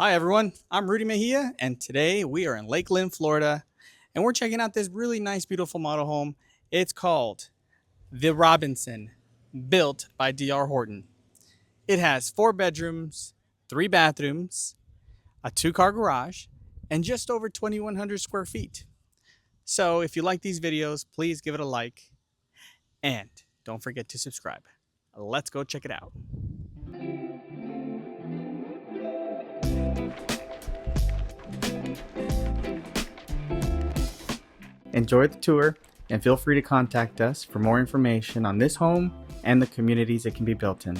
Hi everyone, I'm Rudy Mejia, and today we are in Lakeland, Florida, and we're checking out this really nice, beautiful model home. It's called The Robinson, built by DR Horton. It has 4 bedrooms, 3 bathrooms, a 2-car garage, and just over 2,100 square feet. So if you like these videos, please give it a like, and don't forget to subscribe. Let's go check it out. Enjoy the tour and feel free to contact us for more information on this home and the communities it can be built in.